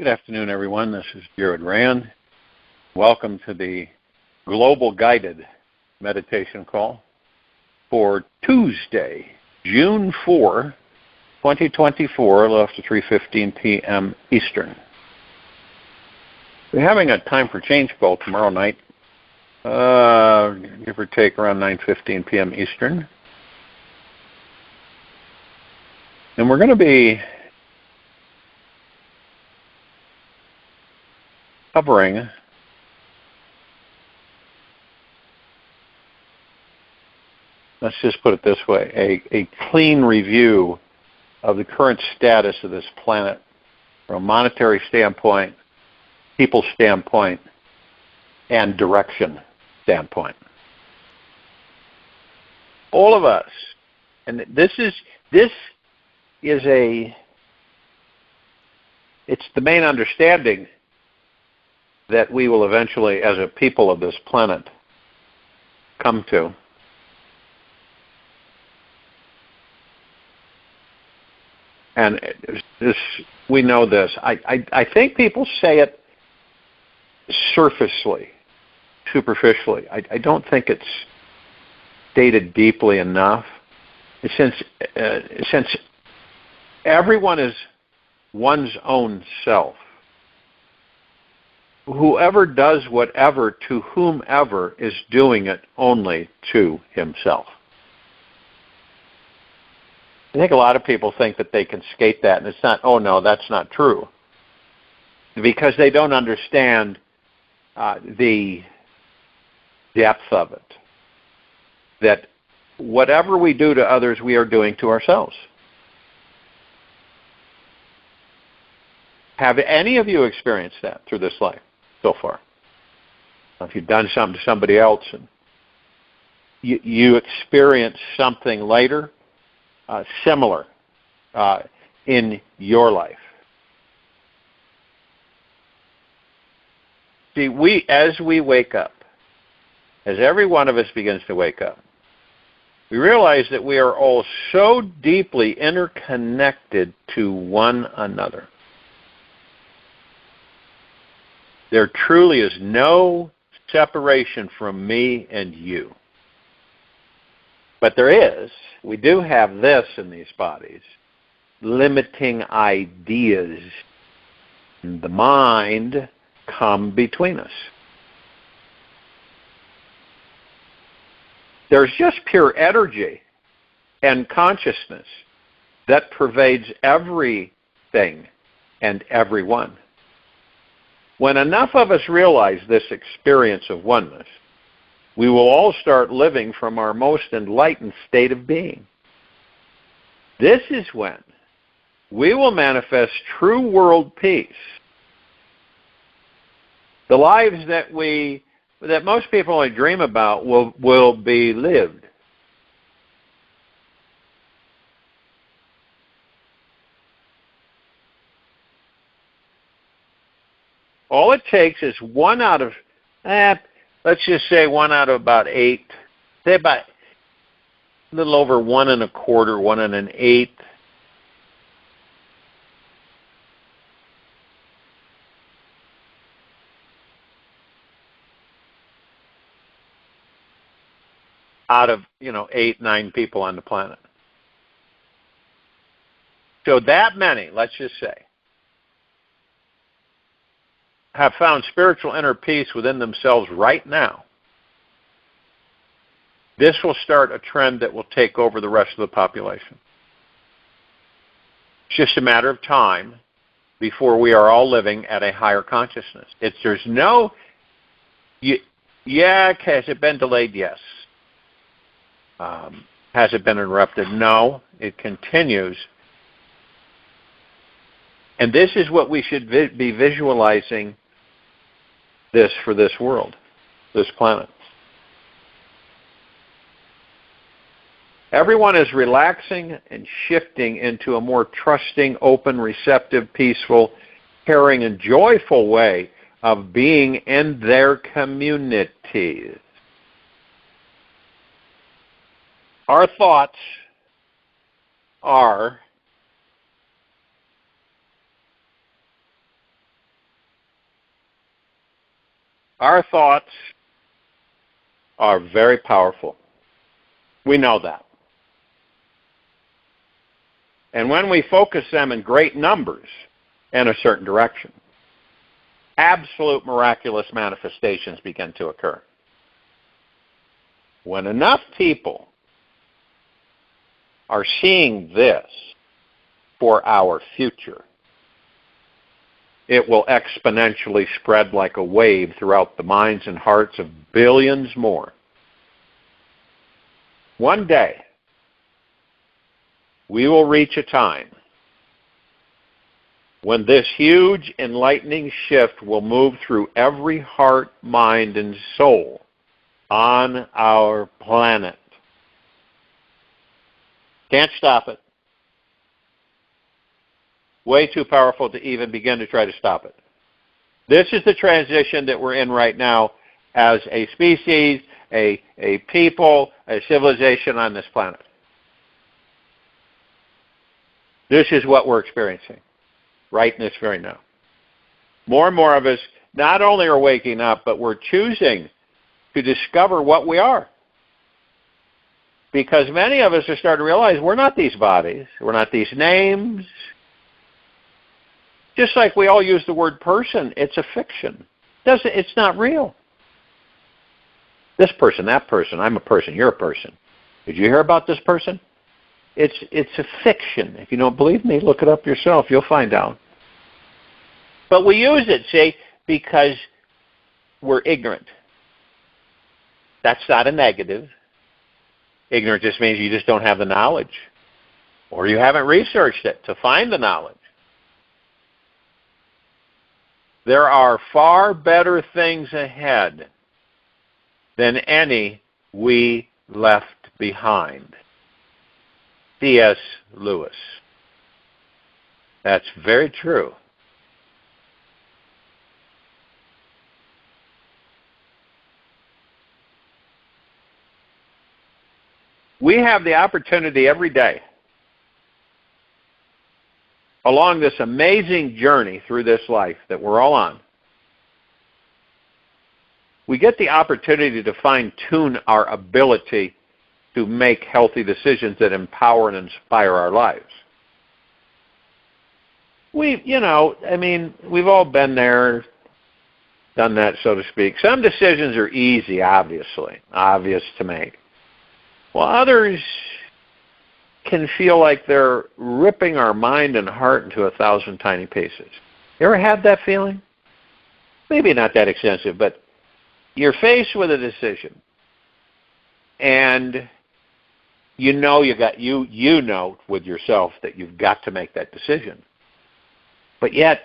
afternoon, everyone. This is RAND. Welcome to the Global Guided Meditation Call for Tuesday, June 4, 2024, a little after 3:15 p.m. Eastern. We're having a time for change call tomorrow night, give or take around 9:15 p.m. Eastern. And we're going to be covering let's just put it this way, a clean review of the current status of this planet from a monetary standpoint, people standpoint, and direction standpoint. All of us, and it's the main understanding that we will eventually, as a people of this planet, come to. And we know this. I think people say it surfacely, superficially. I don't think it's stated deeply enough. Since everyone is one's own self, whoever does whatever to whomever is doing it only to himself. I think a lot of people think that they can skate that, and it's not, oh no, that's not true. Because they don't understand the depth of it. That whatever we do to others, we are doing to ourselves. Have any of you experienced that through this life so far? If you've done something to somebody else and you experience something later, similar in your life. See, as we wake up, as every one of us begins to wake up, we realize that we are all so deeply interconnected to one another. There truly is no separation from me and you. But there is, we do have this in these bodies, limiting ideas and the mind come between us. There's just pure energy and consciousness that pervades everything and everyone. When enough of us realize this experience of oneness, we will all start living from our most enlightened state of being. This is when we will manifest true world peace. The lives that most people only dream about will be lived. All it takes is one out of, let's just say 1 out of about 8, say about a little over 1 1/4, 1 1/8. Out of, 8, 9 people on the planet. So that many, let's just say, have found spiritual inner peace within themselves right now. This will start a trend that will take over the rest of the population. It's just a matter of time before we are all living at a higher consciousness. There's no, has it been delayed? Yes. Has it been interrupted? No. It continues. And this is what we should be visualizing this for this world, this planet. Everyone is relaxing and shifting into a more trusting, open, receptive, peaceful, caring, and joyful way of being in their communities. Our thoughts are Our thoughts are very powerful. We know that. And when we focus them in great numbers in a certain direction, absolute miraculous manifestations begin to occur. When enough people are seeing this for our future, it will exponentially spread like a wave throughout the minds and hearts of billions more. One day, we will reach a time when this huge enlightening shift will move through every heart, mind, and soul on our planet. Can't stop it. Way too powerful to even begin to try to stop it. This is the transition that we're in right now as a species, a people, a civilization on this planet. This is what we're experiencing right in this very now. More and more of us not only are waking up, but we're choosing to discover what we are. Because many of us are starting to realize we're not these bodies, we're not these names. Just like we all use the word person, it's a fiction. It's not real. This person, that person, I'm a person, you're a person. Did you hear about this person? It's a fiction. If you don't believe me, look it up yourself. You'll find out. But we use it, see, because we're ignorant. That's not a negative. Ignorant just means you just don't have the knowledge. Or you haven't researched it to find the knowledge. There are far better things ahead than any we left behind. C.S. Lewis. That's very true. We have the opportunity every day along this amazing journey through this life that we're all on. We get the opportunity to fine-tune our ability to make healthy decisions that empower and inspire our lives. We've all been there, done that, so to speak. Some decisions are easy, obvious to make. While others can feel like they're ripping our mind and heart into 1,000 tiny pieces. You ever had that feeling? Maybe not that extensive, but you're faced with a decision, and you know with yourself that you've got to make that decision, but yet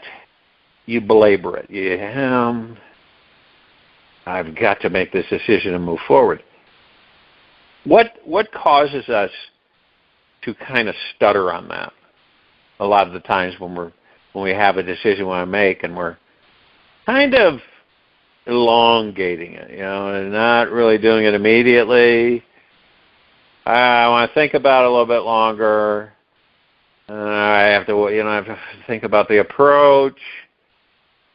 you belabor it. I've got to make this decision and move forward. What causes us to kind of stutter on that? A lot of the times when we have a decision we want to make and we're kind of elongating it, and not really doing it immediately. I want to think about it a little bit longer. I have to think about the approach,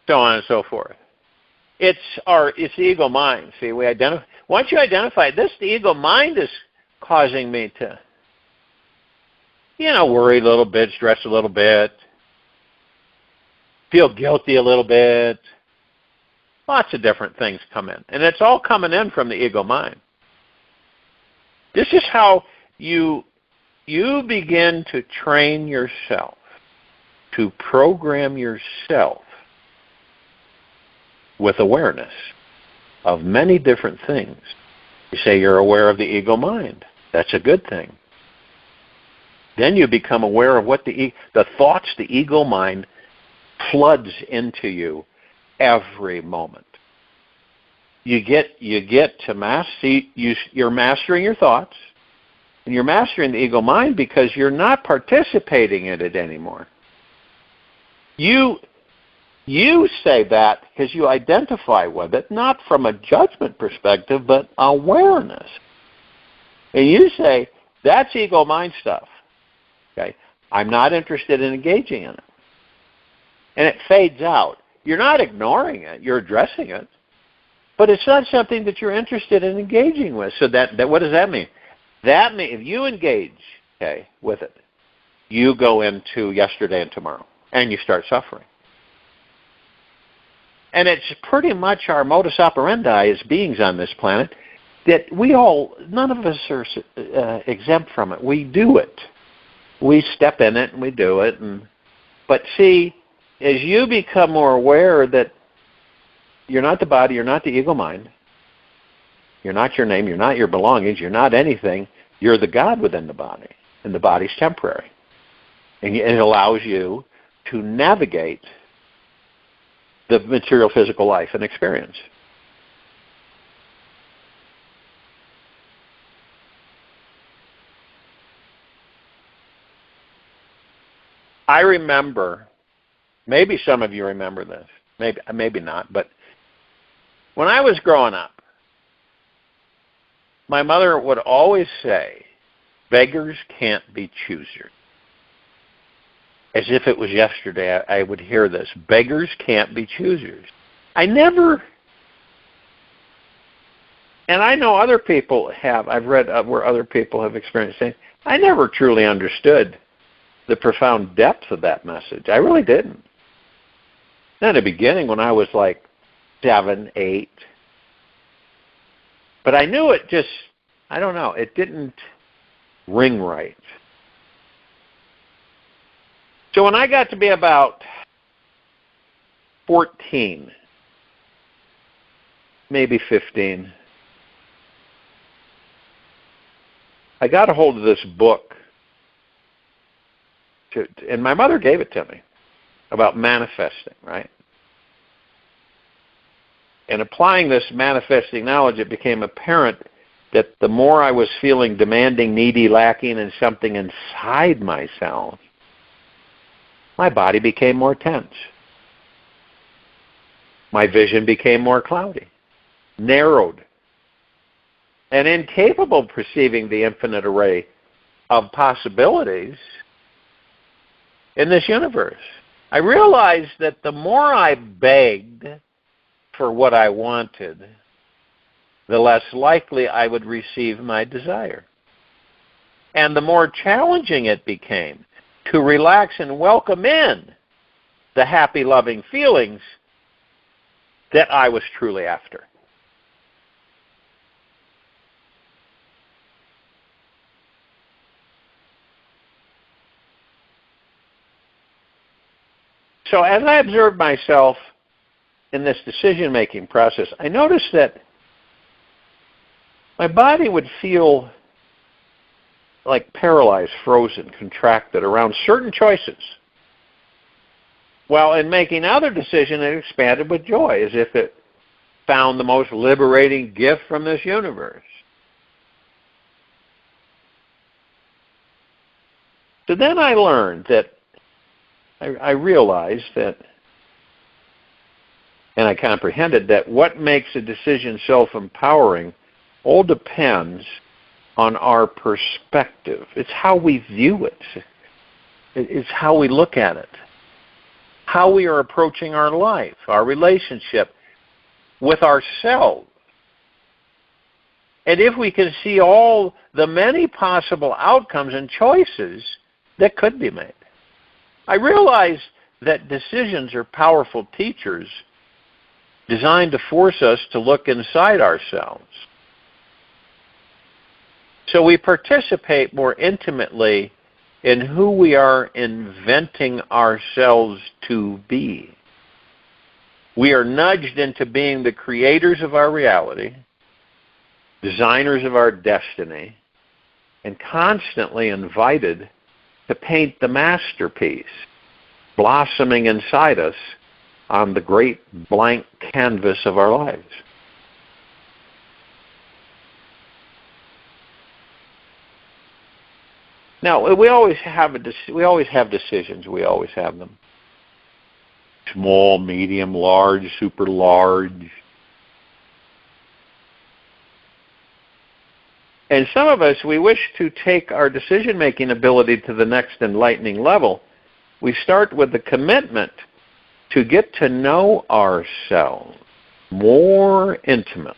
so on and so forth. It's the ego mind. See, once you identify this, the ego mind is causing me to, worry a little bit, stress a little bit, feel guilty a little bit. Lots of different things come in. And it's all coming in from the ego mind. This is how you begin to train yourself, to program yourself with awareness of many different things. You say you're aware of the ego mind. That's a good thing. Then you become aware of what the thoughts the ego mind floods into you every moment. You get to you're mastering your thoughts, and you're mastering the ego mind because you're not participating in it anymore. You say that because you identify with it, not from a judgment perspective, but awareness. And you say, that's ego mind stuff. Okay? I'm not interested in engaging in it. And it fades out. You're not ignoring it. You're addressing it. but it's not something that you're interested in engaging with. So that what does that mean? That means if you engage, okay, with it, you go into yesterday and tomorrow, and you start suffering. And it's pretty much our modus operandi as beings on this planet that none of us are exempt from it. We do it. We step in it and we do it. But see, as you become more aware that you're not the body, you're not the ego mind, you're not your name, you're not your belongings, you're not anything, you're the God within the body, and the body's temporary. And it allows you to navigate the material physical life and experience. I remember, maybe some of you remember this, maybe not, but when I was growing up, my mother would always say, beggars can't be choosers. As if it was yesterday, I would hear this. Beggars can't be choosers. And I know other people have, I've read where other people have experienced things. I never truly understood the profound depth of that message. I really didn't. In the beginning, when I was like 7, 8, but I knew it just, I don't know, it didn't ring right. So when I got to be about 14, maybe 15, I got a hold of this book, and my mother gave it to me, about manifesting, right? And applying this manifesting knowledge, it became apparent that the more I was feeling demanding, needy, lacking in something inside myself, my body became more tense. My vision became more cloudy, narrowed, and incapable of perceiving the infinite array of possibilities in this universe. I realized that the more I begged for what I wanted, the less likely I would receive my desire. And the more challenging it became to relax and welcome in the happy, loving feelings that I was truly after. So as I observed myself in this decision-making process, I noticed that my body would feel like paralyzed, frozen, contracted around certain choices. While in making other decisions, it expanded with joy, as if it found the most liberating gift from this universe. So then I learned that, I realized that, and I comprehended that what makes a decision self-empowering all depends on our perspective. It's how we view it. It's how we look at it. How we are approaching our life, our relationship with ourselves. And if we can see all the many possible outcomes and choices that could be made. I realize that decisions are powerful teachers designed to force us to look inside ourselves. So we participate more intimately in who we are inventing ourselves to be. We are nudged into being the creators of our reality, designers of our destiny, and constantly invited to paint the masterpiece, blossoming inside us on the great blank canvas of our lives. Now, we always have decisions. We always have them. Small, medium, large, super large. And some of us, we wish to take our decision-making ability to the next enlightening level. We start with the commitment to get to know ourselves more intimate.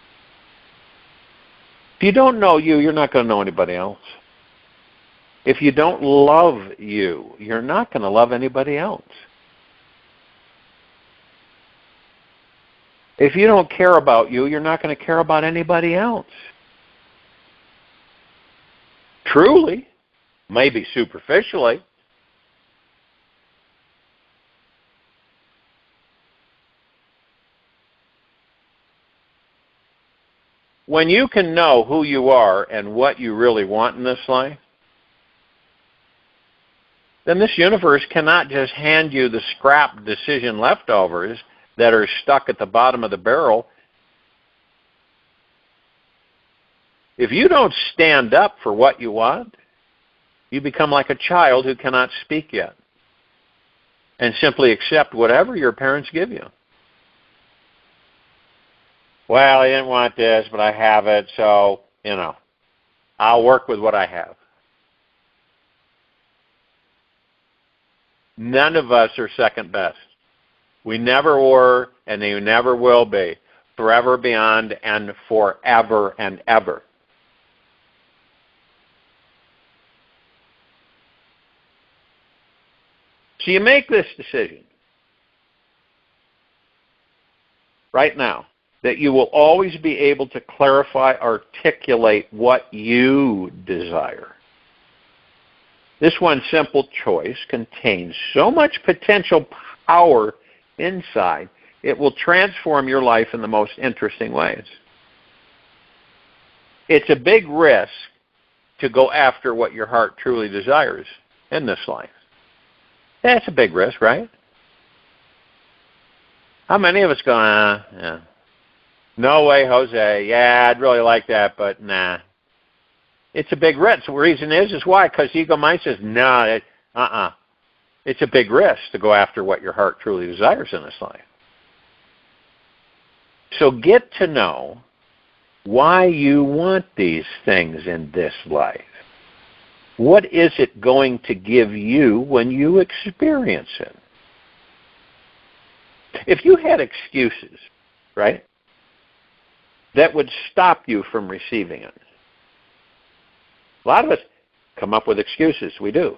If you don't know you, you're not going to know anybody else. If you don't love you, you're not going to love anybody else. If you don't care about you, you're not going to care about anybody else. Truly, maybe superficially. When you can know who you are and what you really want in this life, then this universe cannot just hand you the scrap decision leftovers that are stuck at the bottom of the barrel. If you don't stand up for what you want, you become like a child who cannot speak yet and simply accept whatever your parents give you. Well, I didn't want this, but I have it, so, I'll work with what I have. None of us are second best. We never were, and they never will be, forever, beyond, and forever and ever. So you make this decision right now that you will always be able to clarify, articulate what you desire. This one simple choice contains so much potential power inside, it will transform your life in the most interesting ways. It's a big risk to go after what your heart truly desires in this life. That's a big risk, right? How many of us go, yeah. No way, Jose. Yeah, I'd really like that, but nah. It's a big risk. The reason is why? Because ego mind says, no, It's a big risk to go after what your heart truly desires in this life. So get to know why you want these things in this life. What is it going to give you when you experience it? If you had excuses, right, that would stop you from receiving it. A lot of us come up with excuses. We do.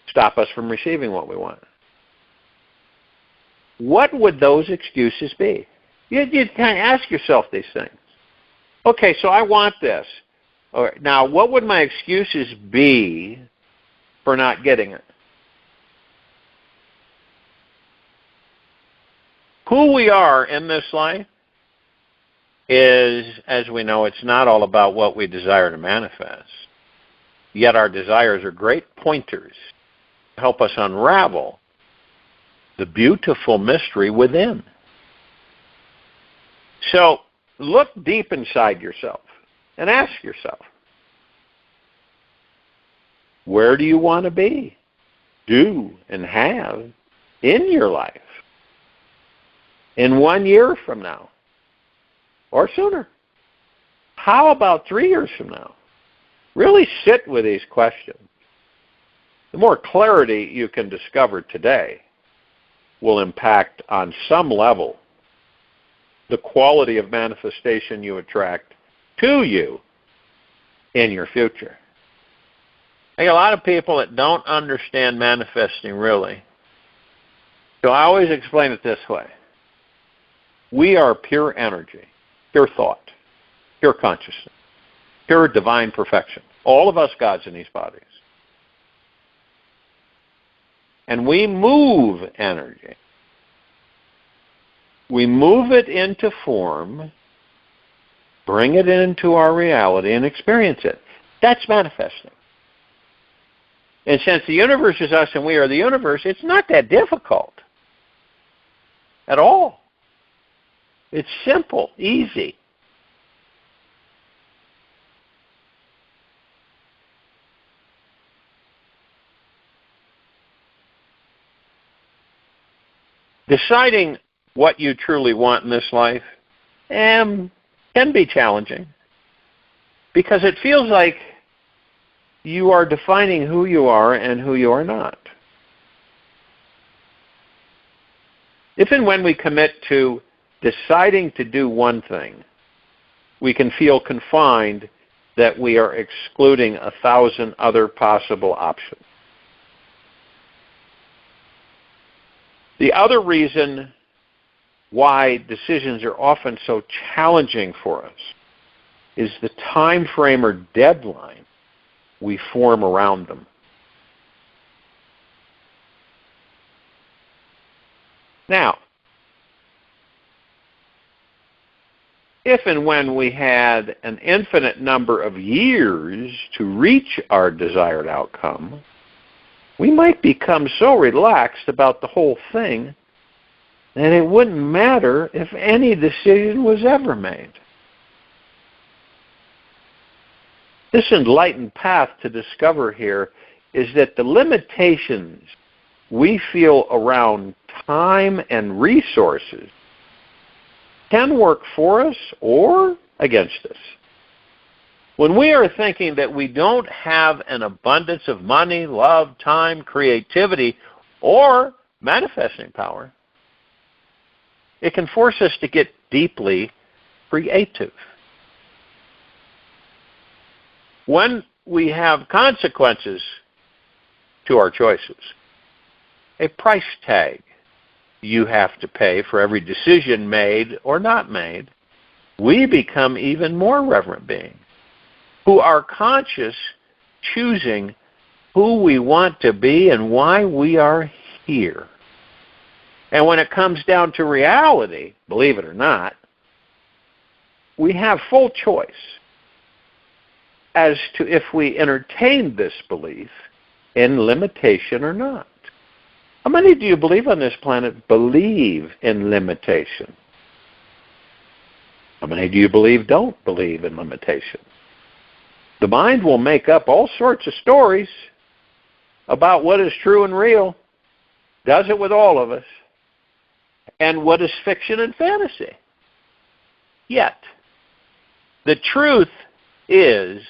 Stop us from receiving what we want. What would those excuses be? You'd kind of ask yourself these things. Okay, so I want this. All right, now, what would my excuses be for not getting it? Who we are in this life is, as we know, it's not all about what we desire to manifest. Yet our desires are great pointers to help us unravel the beautiful mystery within. So look deep inside yourself and ask yourself, where do you want to be, do, and have in your life in 1 year from now or sooner? How about 3 years from now? Really sit with these questions. The more clarity you can discover today will impact on some level the quality of manifestation you attract to you in your future. I get a lot of people that don't understand manifesting really. So I always explain it this way. We are pure energy, pure thought, pure consciousness, pure divine perfection. All of us gods in these bodies. And we move energy. We move it into form, bring it into our reality, and experience it. That's manifesting. And since the universe is us and we are the universe, it's not that difficult at all. It's simple, easy. Deciding what you truly want in this life can be challenging because it feels like you are defining who you are and who you are not. If and when we commit to deciding to do one thing, we can feel confined that we are excluding 1,000 other possible options. The other reason why decisions are often so challenging for us is the time frame or deadline we form around them. Now, if and when we had an infinite number of years to reach our desired outcome, we might become so relaxed about the whole thing that it wouldn't matter if any decision was ever made. This enlightened path to discover here is that the limitations we feel around time and resources can work for us or against us. When we are thinking that we don't have an abundance of money, love, time, creativity, or manifesting power, it can force us to get deeply creative. When we have consequences to our choices, a price tag you have to pay for every decision made or not made, we become even more reverent beings who are conscious, choosing who we want to be and why we are here. And when it comes down to reality, believe it or not, we have full choice as to if we entertain this belief in limitation or not. How many do you believe on this planet believe in limitation? How many do you believe don't believe in limitation? The mind will make up all sorts of stories about what is true and real, does it with all of us, and what is fiction and fantasy. Yet, the truth is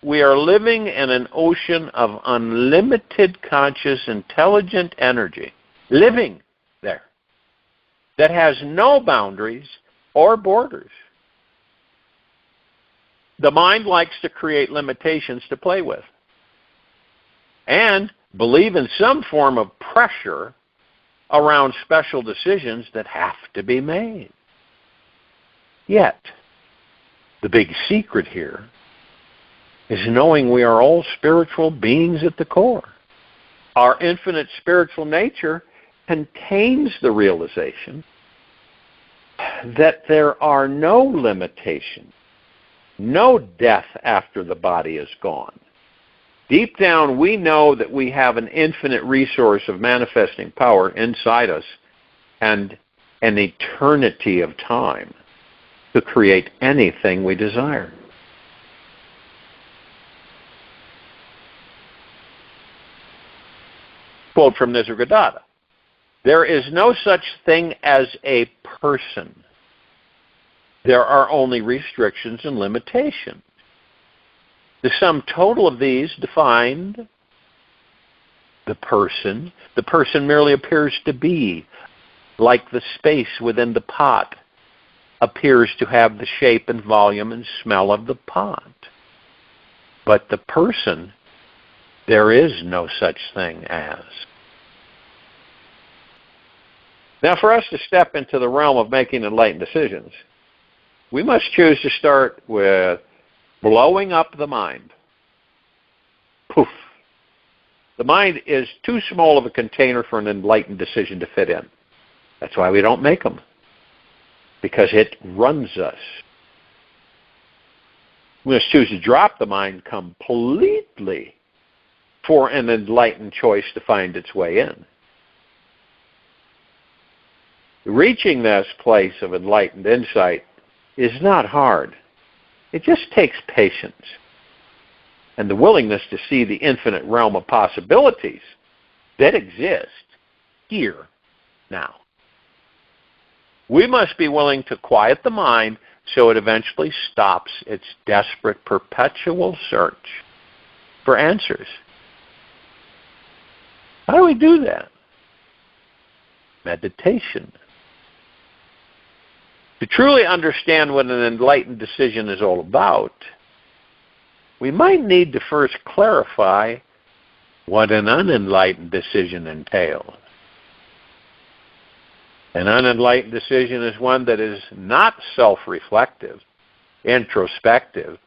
we are living in an ocean of unlimited conscious, intelligent energy, living there, that has no boundaries or borders. The mind likes to create limitations to play with and believe in some form of pressure around special decisions that have to be made. Yet, the big secret here is knowing we are all spiritual beings at the core. Our infinite spiritual nature contains the realization that there are no limitations, no death after the body is gone. Deep down, we know that we have an infinite resource of manifesting power inside us and an eternity of time to create anything we desire. Quote from Nisargadatta: "There is no such thing as a person. There are only restrictions and limitations. The sum total of these define the person. The person merely appears to be, like the space within the pot appears to have the shape and volume and smell of the pot. But the person, there is no such thing as." Now, for us to step into the realm of making enlightened decisions, we must choose to start with blowing up the mind. Poof. The mind is too small of a container for an enlightened decision to fit in. That's why we don't make them, because it runs us. We must choose to drop the mind completely for an enlightened choice to find its way in. Reaching this place of enlightened insight is not hard. It just takes patience and the willingness to see the infinite realm of possibilities that exist here now. We must be willing to quiet the mind so it eventually stops its desperate, perpetual search for answers. How do we do that? Meditation. To truly understand what an enlightened decision is all about, we might need to first clarify what an unenlightened decision entails. An unenlightened decision is one that is not self-reflective, introspective,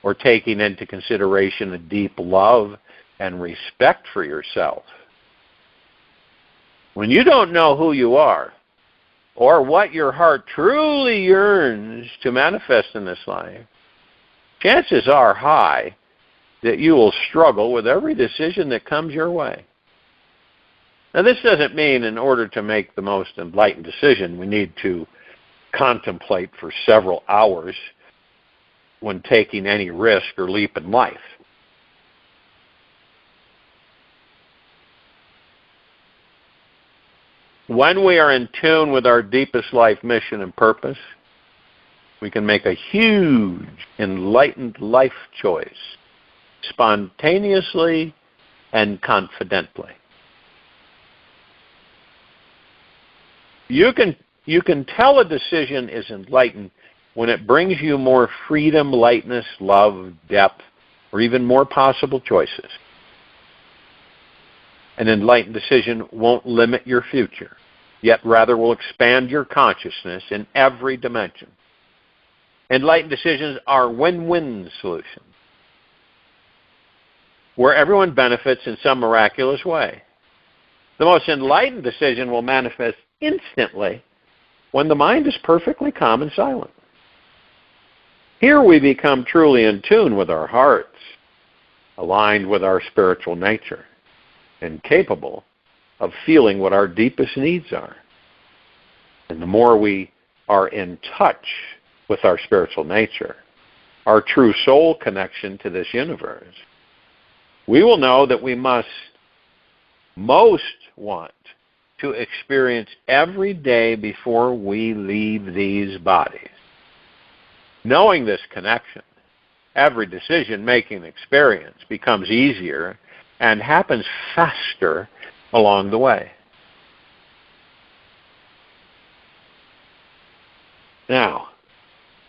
or taking into consideration a deep love and respect for yourself. When you don't know who you are, or what your heart truly yearns to manifest in this life, chances are high that you will struggle with every decision that comes your way. Now, this doesn't mean in order to make the most enlightened decision, we need to contemplate for several hours when taking any risk or leap in life. When we are in tune with our deepest life mission and purpose, we can make a huge enlightened life choice spontaneously and confidently. You can tell a decision is enlightened when it brings you more freedom, lightness, love, depth, or even more possible choices. An enlightened decision won't limit your future, yet rather will expand your consciousness in every dimension. Enlightened decisions are win-win solutions, where everyone benefits in some miraculous way. The most enlightened decision will manifest instantly when the mind is perfectly calm and silent. Here we become truly in tune with our hearts, aligned with our spiritual nature, and capable of feeling what our deepest needs are. And the more we are in touch with our spiritual nature, our true soul connection to this universe, we will know that we must most want to experience every day before we leave these bodies. Knowing this connection, every decision-making experience becomes easier and happens faster along the way. Now,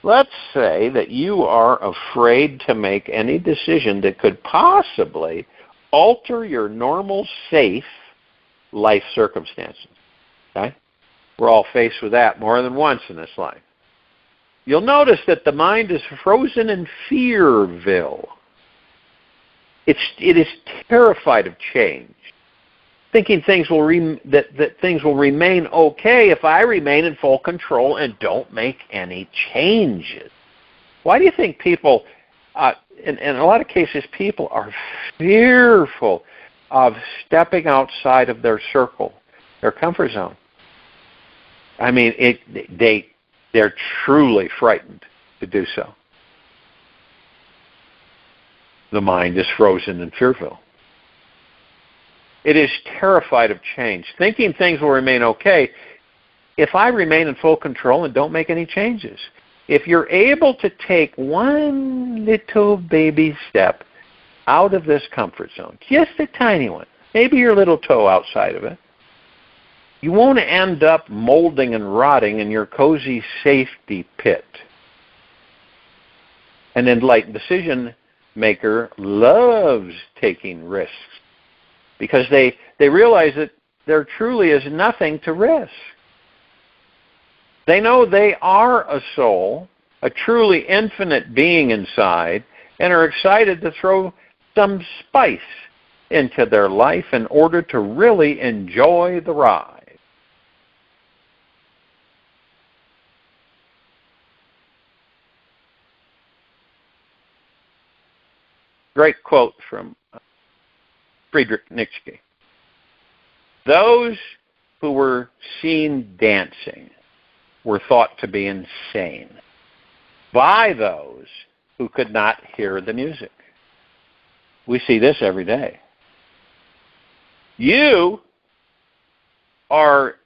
let's say that you are afraid to make any decision that could possibly alter your normal, safe life circumstances. Okay? We're all faced with that more than once in this life. You'll notice that the mind is frozen in Fearville. It is terrified of change, thinking things will that things will remain okay if I remain in full control and don't make any changes. Why do you think people, in a lot of cases, people are fearful of stepping outside of their circle, their comfort zone? I mean, they're truly frightened to do so. The mind is frozen in Fearville. It is terrified of change, thinking things will remain okay if I remain in full control and don't make any changes. If you're able to take one little baby step out of this comfort zone, just a tiny one, maybe your little toe outside of it, you won't end up molding and rotting in your cozy safety pit. An enlightened decision maker loves taking risks because they realize that there truly is nothing to risk. They know they are a soul, a truly infinite being inside, and are excited to throw some spice into their life in order to really enjoy the ride. Great quote from Friedrich Nietzsche. Those who were seen dancing were thought to be insane by those who could not hear the music. We see this every day. You are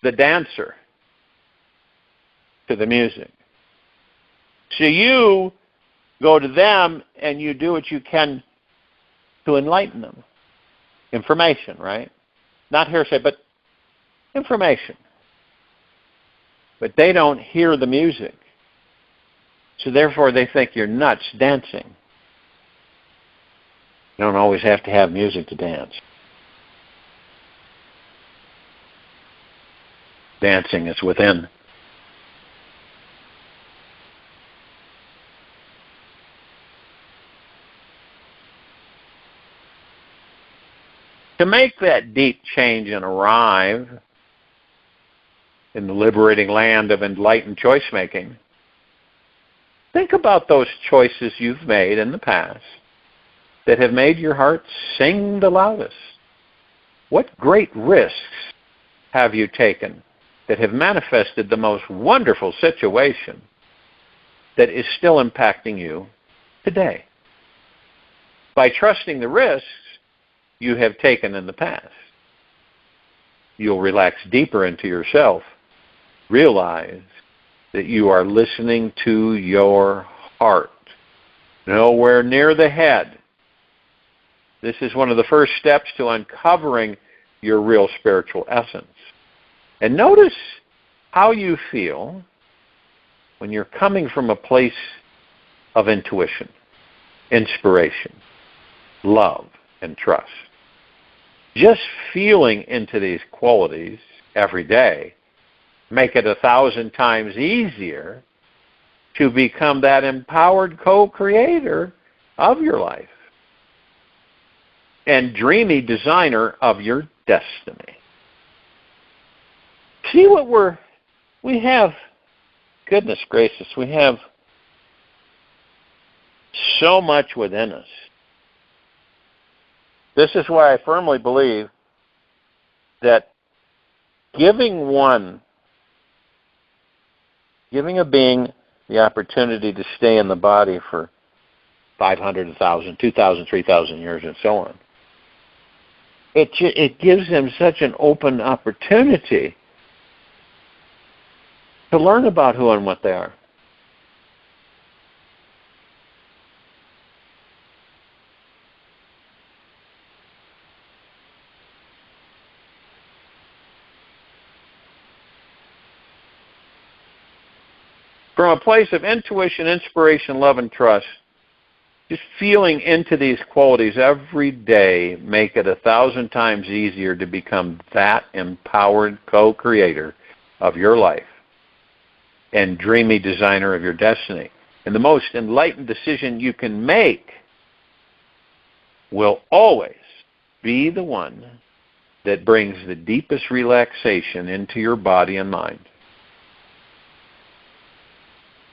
the dancer to the music. So you go to them and you do what you can to enlighten them. Information, right? Not hearsay, but information. but they don't hear the music. So therefore they think you're nuts dancing. You don't always have to have music to dance. Dancing is within. To make that deep change and arrive in the liberating land of enlightened choice-making, think about those choices you've made in the past that have made your heart sing the loudest. What great risks have you taken that have manifested the most wonderful situation that is still impacting you today? By trusting the risks you have taken in the past, you'll relax deeper into yourself, realize that you are listening to your heart, nowhere near the head. This is one of the first steps to uncovering your real spiritual essence. And notice how you feel when you're coming from a place of intuition, inspiration, love, and trust. Just feeling into these qualities every day make it 1,000 times easier to become that empowered co-creator of your life and dreamy designer of your destiny. See what we have, goodness gracious, we have so much within us. This is why I firmly believe that giving a being the opportunity to stay in the body for 500, 1,000, 2,000, 3,000 years, and so on, it gives them such an open opportunity to learn about who and what they are. From a place of intuition, inspiration, love, and trust, just feeling into these qualities every day make it 1,000 times easier to become that empowered co-creator of your life and dreamy designer of your destiny. And the most enlightened decision you can make will always be the one that brings the deepest relaxation into your body and mind.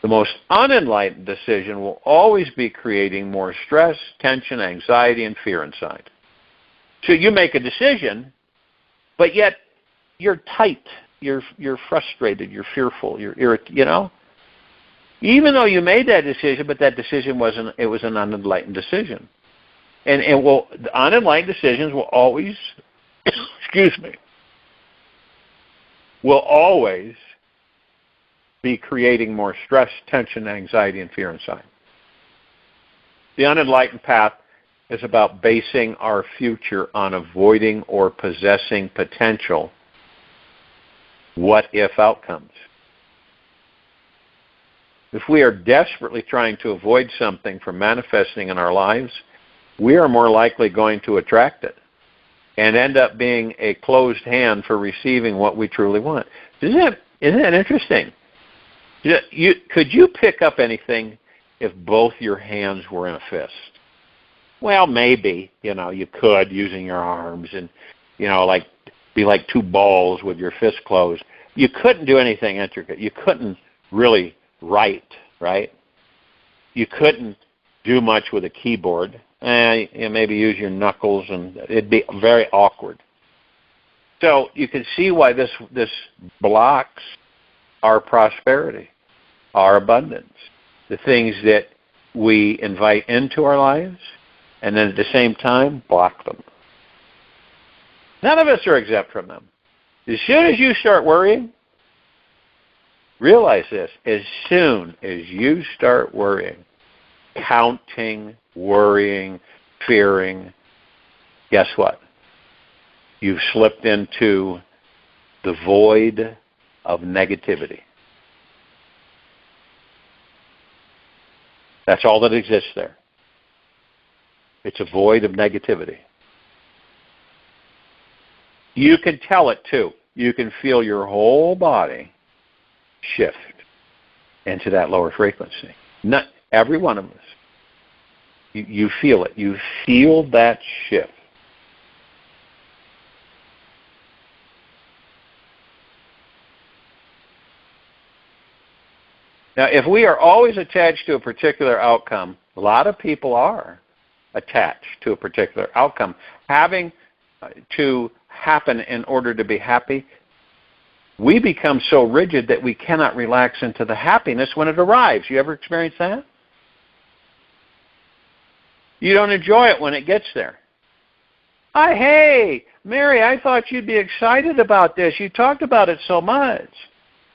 The most unenlightened decision will always be creating more stress, tension, anxiety, and fear inside. So you make a decision, but yet you're tight, you're frustrated, you're fearful, you're irritated, you know? Even though you made that decision, but that decision was an unenlightened decision. And the unenlightened decisions will always, will always be creating more stress, tension, anxiety, and fear inside. The unenlightened path is about basing our future on avoiding or possessing potential what-if outcomes. If we are desperately trying to avoid something from manifesting in our lives, we are more likely going to attract it and end up being a closed hand for receiving what we truly want. Isn't that interesting? Could you pick up anything if both your hands were in a fist? Well, maybe, you could using your arms and, be like two balls with your fist closed. You couldn't do anything intricate. You couldn't really write, right? You couldn't do much with a keyboard. Maybe use your knuckles, and it'd be very awkward. So you can see why this blocks our prosperity, our abundance, the things that we invite into our lives, and then at the same time block them. None of us are exempt from them. As soon as you start worrying, realize this, as soon as you start worrying, counting, worrying, fearing, guess what? You've slipped into the void of negativity. That's all that exists there. It's a void of negativity. You can tell it too. You can feel your whole body shift into that lower frequency. Not every one of us. You feel it. You feel that shift. Now, if we are always attached to a particular outcome, a lot of people are attached to a particular outcome, having to happen in order to be happy, we become so rigid that we cannot relax into the happiness when it arrives. You ever experience that? You don't enjoy it when it gets there. Hey, Mary, I thought you'd be excited about this. You talked about it so much.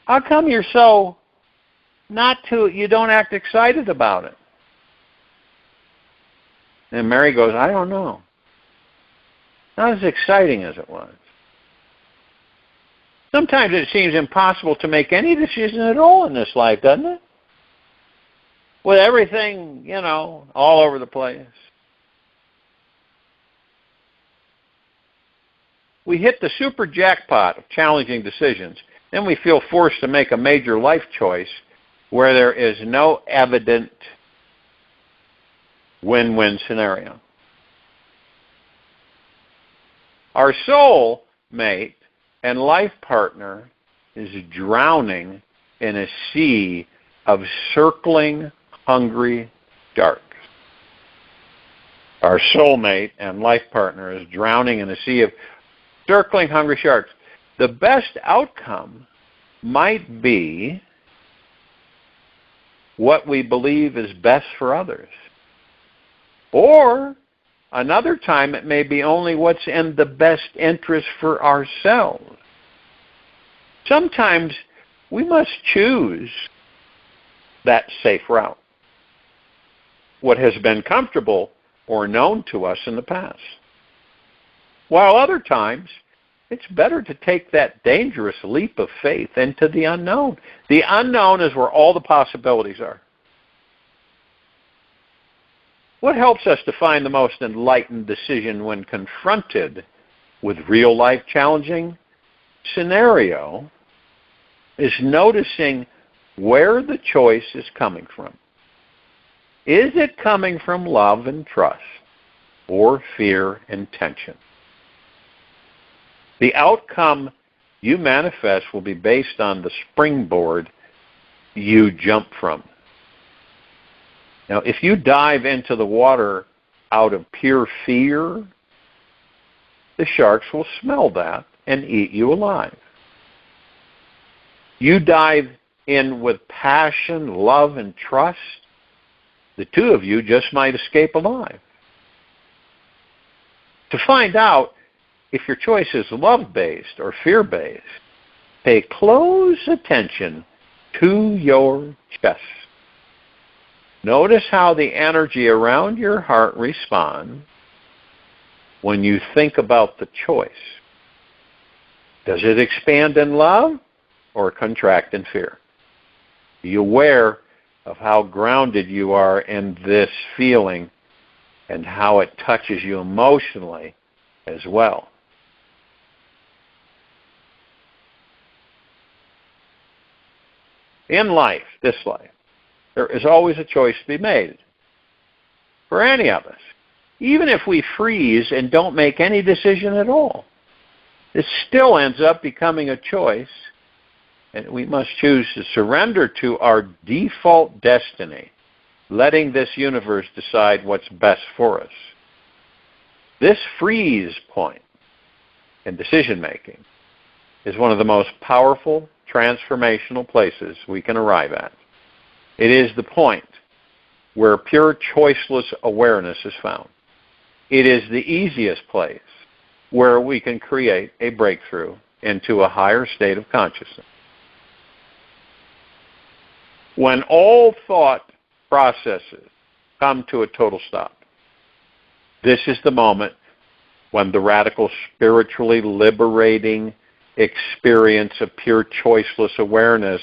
How come you're so you don't act excited about it? And Mary goes, I don't know. Not as exciting as it was. Sometimes it seems impossible to make any decision at all in this life, doesn't it? With everything, all over the place. We hit the super jackpot of challenging decisions. Then we feel forced to make a major life choice where there is no evident win-win scenario. Our soul mate and life partner is drowning in a sea of circling, hungry sharks. Our soulmate and life partner is drowning in a sea of circling, hungry sharks. The best outcome might be what we believe is best for others. Or another time it may be only what's in the best interest for ourselves. Sometimes we must choose that safe route, what has been comfortable or known to us in the past. While other times, it's better to take that dangerous leap of faith into the unknown. The unknown is where all the possibilities are. What helps us to find the most enlightened decision when confronted with real-life challenging scenario is noticing where the choice is coming from. Is it coming from love and trust or fear and tension? The outcome you manifest will be based on the springboard you jump from. Now, if you dive into the water out of pure fear, the sharks will smell that and eat you alive. You dive in with passion, love, and trust, the two of you just might escape alive. To find out if your choice is love-based or fear-based, pay close attention to your chest. Notice how the energy around your heart responds when you think about the choice. Does it expand in love or contract in fear? Are you aware of how grounded you are in this feeling and how it touches you emotionally as well? In life, this life, there is always a choice to be made for any of us. Even if we freeze and don't make any decision at all, it still ends up becoming a choice, and we must choose to surrender to our default destiny, letting this universe decide what's best for us. This freeze point in decision-making is one of the most powerful transformational places we can arrive at. It is the point where pure choiceless awareness is found. It is the easiest place where we can create a breakthrough into a higher state of consciousness. When all thought processes come to a total stop, this is the moment when the radical, spiritually liberating experience of pure choiceless awareness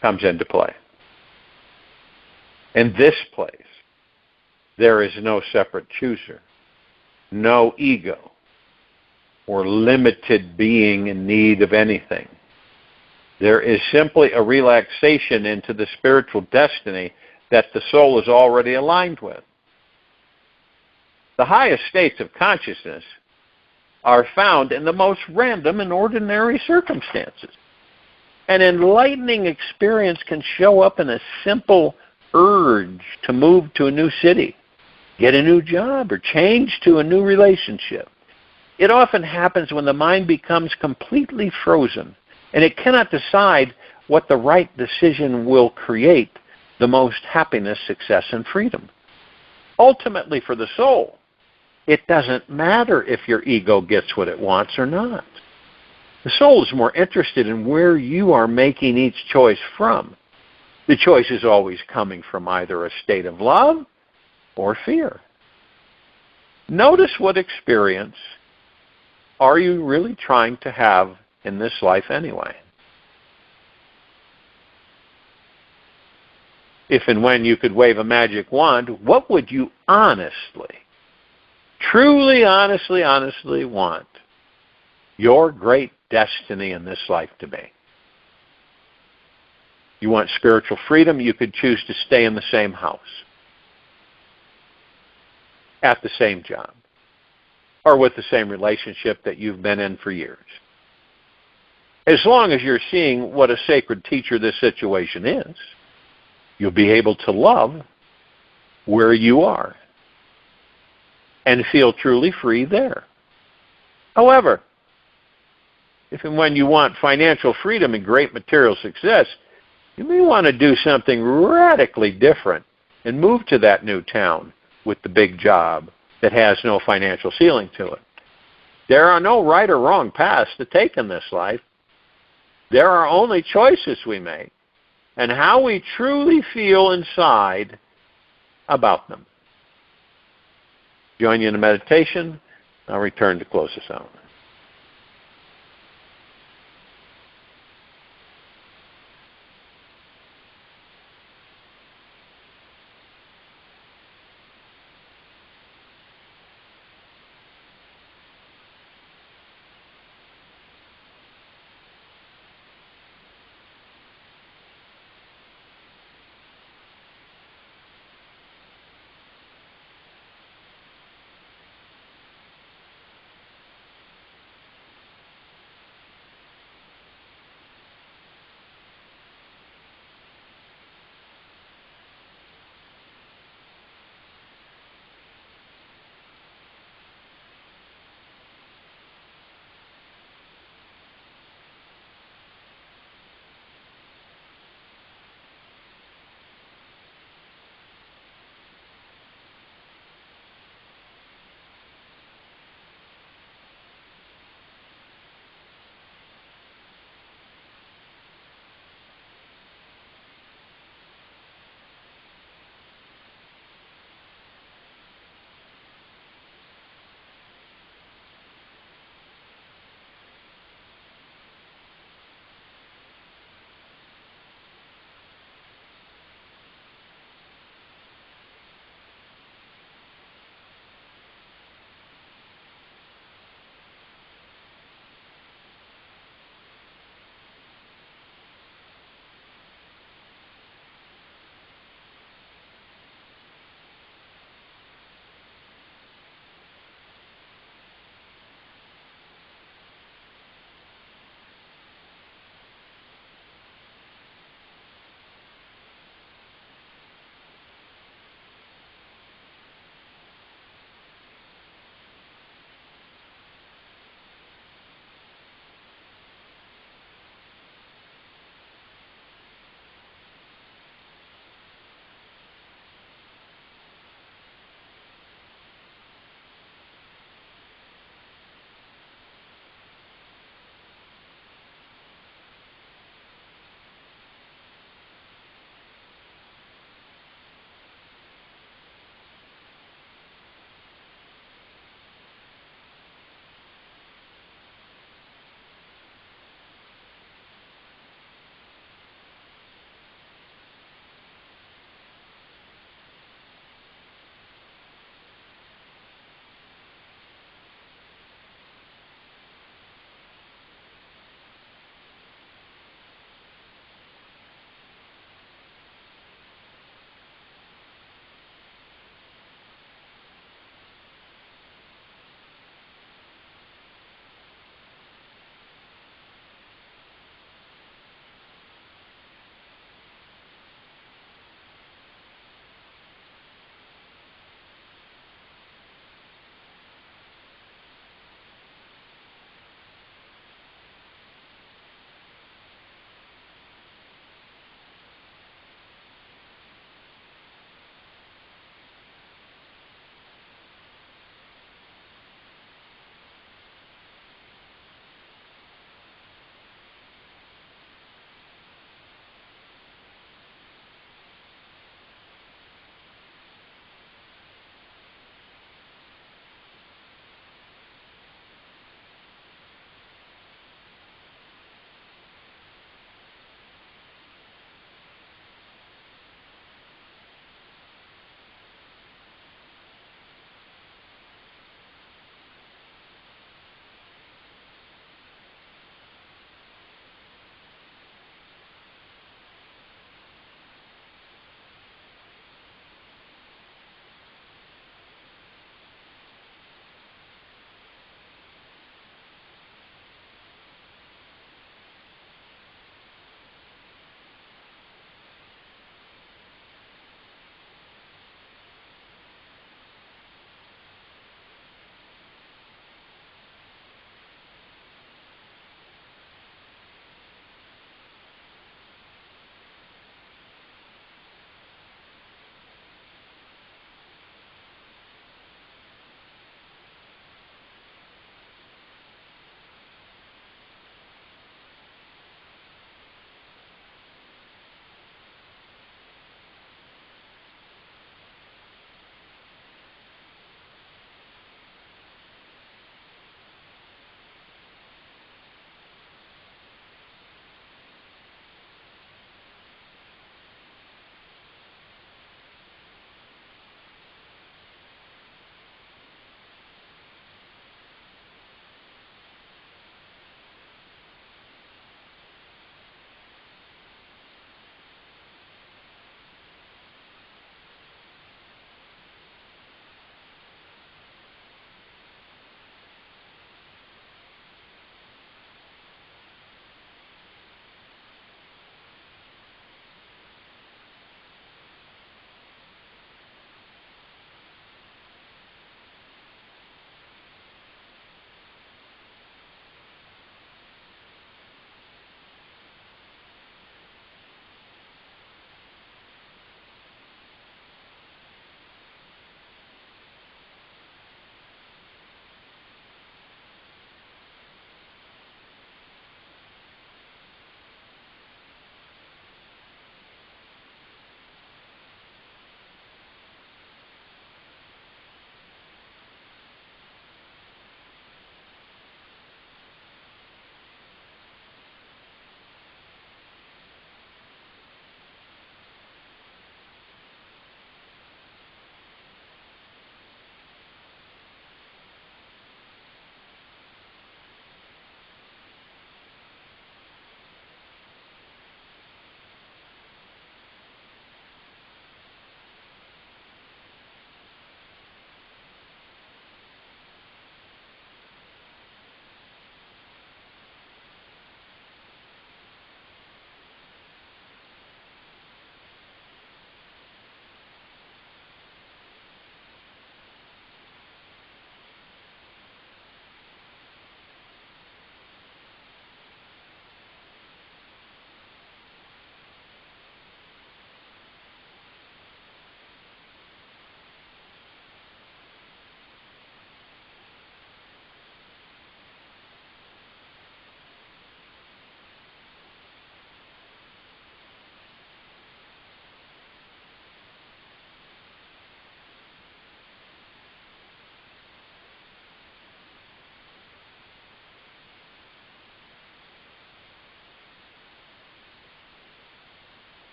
comes into play. In this place, there is no separate chooser, no ego, or limited being in need of anything. There is simply a relaxation into the spiritual destiny that the soul is already aligned with. The highest states of consciousness are found in the most random and ordinary circumstances. An enlightening experience can show up in a simple urge to move to a new city, get a new job, or change to a new relationship. It often happens when the mind becomes completely frozen and it cannot decide what the right decision will create the most happiness, success, and freedom. Ultimately, for the soul, it doesn't matter if your ego gets what it wants or not. The soul is more interested in where you are making each choice from. The choice is always coming from either a state of love or fear. Notice what experience are you really trying to have in this life anyway? If and when you could wave a magic wand, what would you honestly, truly, honestly want your great destiny in this life to be? You want spiritual freedom, you could choose to stay in the same house, at the same job, or with the same relationship that you've been in for years. As long as you're seeing what a sacred teacher this situation is, you'll be able to love where you are and feel truly free there. However, if and when you want financial freedom and great material success, you may want to do something radically different and move to that new town with the big job that has no financial ceiling to it. There are no right or wrong paths to take in this life. There are only choices we make and how we truly feel inside about them. Join you in a meditation. I'll return to close this out.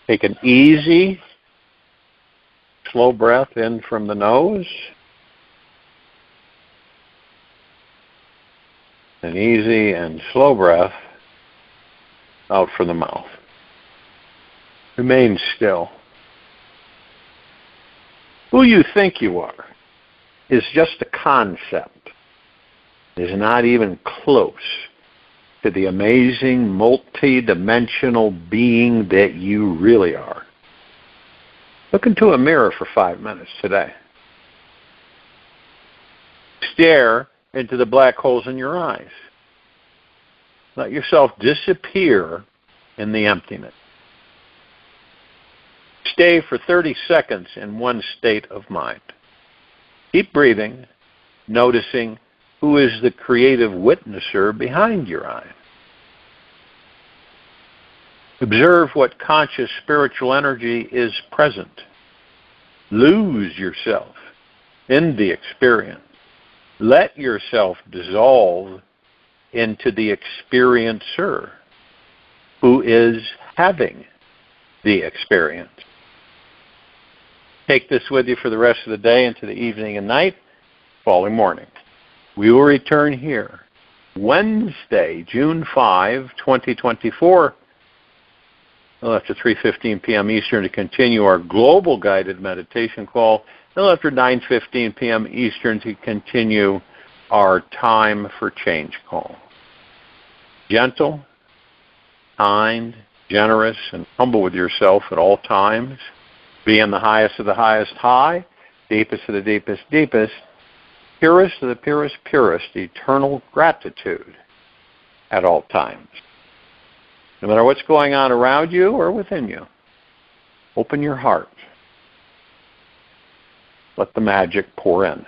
Take an easy, slow breath in from the nose. An easy and slow breath out from the mouth. Remain still. Who you think you are is just a concept. It is not even close to the amazing multi-dimensional being that you really are. Look into a mirror for 5 minutes today. Stare into the black holes in your eyes. Let yourself disappear in the emptiness. Stay for 30 seconds in one state of mind. Keep breathing, noticing who is the creative witnesser behind your eye. Observe what conscious spiritual energy is present. Lose yourself in the experience. Let yourself dissolve into the experiencer who is having the experience. Take this with you for the rest of the day into the evening and night, following morning. We will return here Wednesday, June 5, 2024, after 3:15 p.m. Eastern to continue our global guided meditation call, and after 9:15 p.m. Eastern to continue our time for change call. Gentle, kind, generous, and humble with yourself at all times. Be in the highest of the highest high, deepest of the deepest deepest, purest of the purest purest, eternal gratitude at all times. No matter what's going on around you or within you, open your heart. Let the magic pour in.